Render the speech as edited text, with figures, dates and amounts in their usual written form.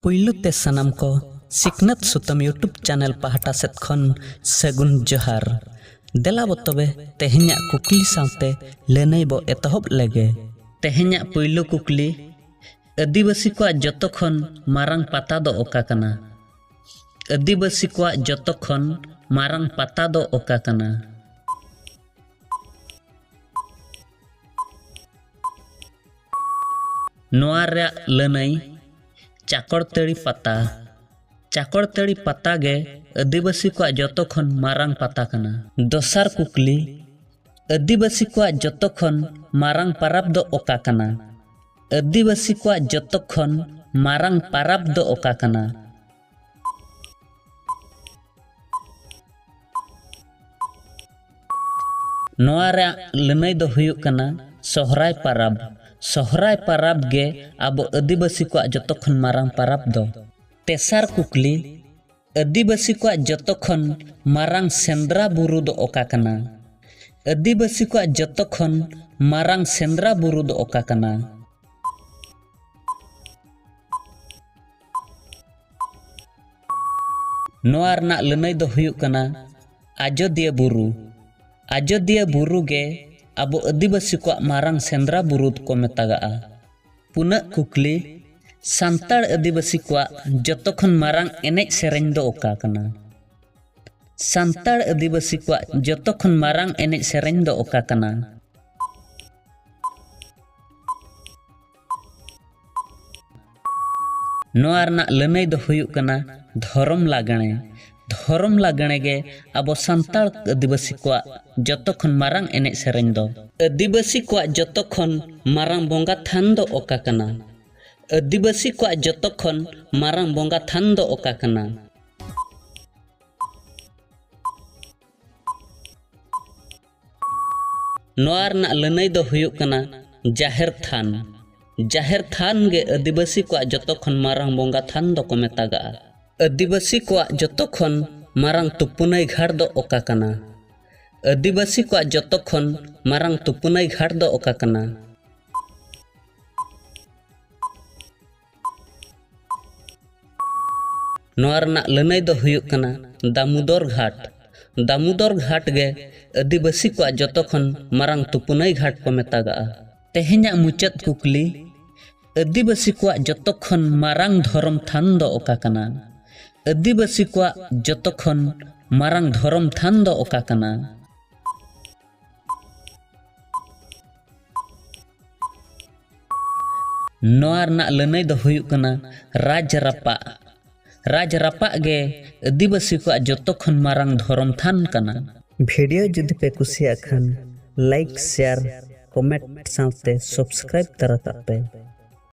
पुइलुते सनम को सिकनत सुतम YouTube channel पहाटा सेत खन सगुन जोहार देला बतबे तेहेन्या कुकली साथे लेनै बो एतहब लेगे। तेहेन्या पुइलु कुकली आदिवासी को जतो खन मारंग पाता दो ओका कना। आदिवासी को जतो खन मारंग पाता दो ओका कना। नोआ रे लनै चाकड़तड़ी पाता। चाकड़तड़ी पाता गे आदिवासी को जतो खन मारंग पाता कना। दोसार कुकली आदिवासी को जतो खन मारंग पाराब दो ओका कना। आदिवासी को जतो खन मारंग पाराब दो ओका कना। नोआ रे लनै दो हुयुग कना सोहराय पाराब। सोहराय पाराब गे आबो आदिवासी को जतो खन मारंग पाराब दो। तेसार कुकली आदिवासी को जतो खन मारंग सेंद्रा बुरु दो ओका कना। आदिवासी को जतो खन मारंग सेंद्रा बुरु दो ओका कना। नोआ रना लनै दो हुयुग कना आजोदिया बुरु। आजोदिया बुरु गे आबो आदिवासी को मारंग सेंद्रा बुरु को मेतागा। पुना कुकली सांताड़ आदिवासी को जतो खन मारंग एनेज सेरेñ दो ओका कना। सांताड़ आदिवासी को जतो खन मारंग एनेज सेरेñ दो ओका कना। नोआ रना लनै दो हुयुग कना धरम लागणे। धरम लागणे गे आबो सांताड़ आदिवासी को जतो खन मारंग एनेज सेरेñ दो। आदिवासी को जतो खन मारंग बोंगा थान दो ओका कना। आदिवासी को जतो खन मारंग बोंगा थान दो ओका कना। नोआ रना लनै दो हुयुग कना जाहेर थान। जाहेर थान गे आदिवासी को जतो खन मारंग बोंगा थान दो को मेतागा। आदिवासी को जतो खन मारंग तुपुनै घाट दो ओका कना। आदिवासी को जतो खन मारंग तुपुनै घाट दो ओका कना। नोआ रना लनै दो हुयुग कना दामोदर घाट। दामोदर घाट गे आदिवासी को जतो खन मारंग तुपुनै घाट को मेतागा। तेहेन्या मुचाद कुकली आदिवासी को जतो खन मारंग धरम थान दो ओका कना। आदिवासी को जतो खन मारंग धरम थान दो ओका कना। नोआ रना लनै दो हुयुग कना राज रापा। राज रापा गे आदिवासी को जतो खन मारंग धरम थान कना। वीडियो जुदी पे कुसिया खान लाइक शेयर कमेंट साथे सब्सक्राइब तरा पे।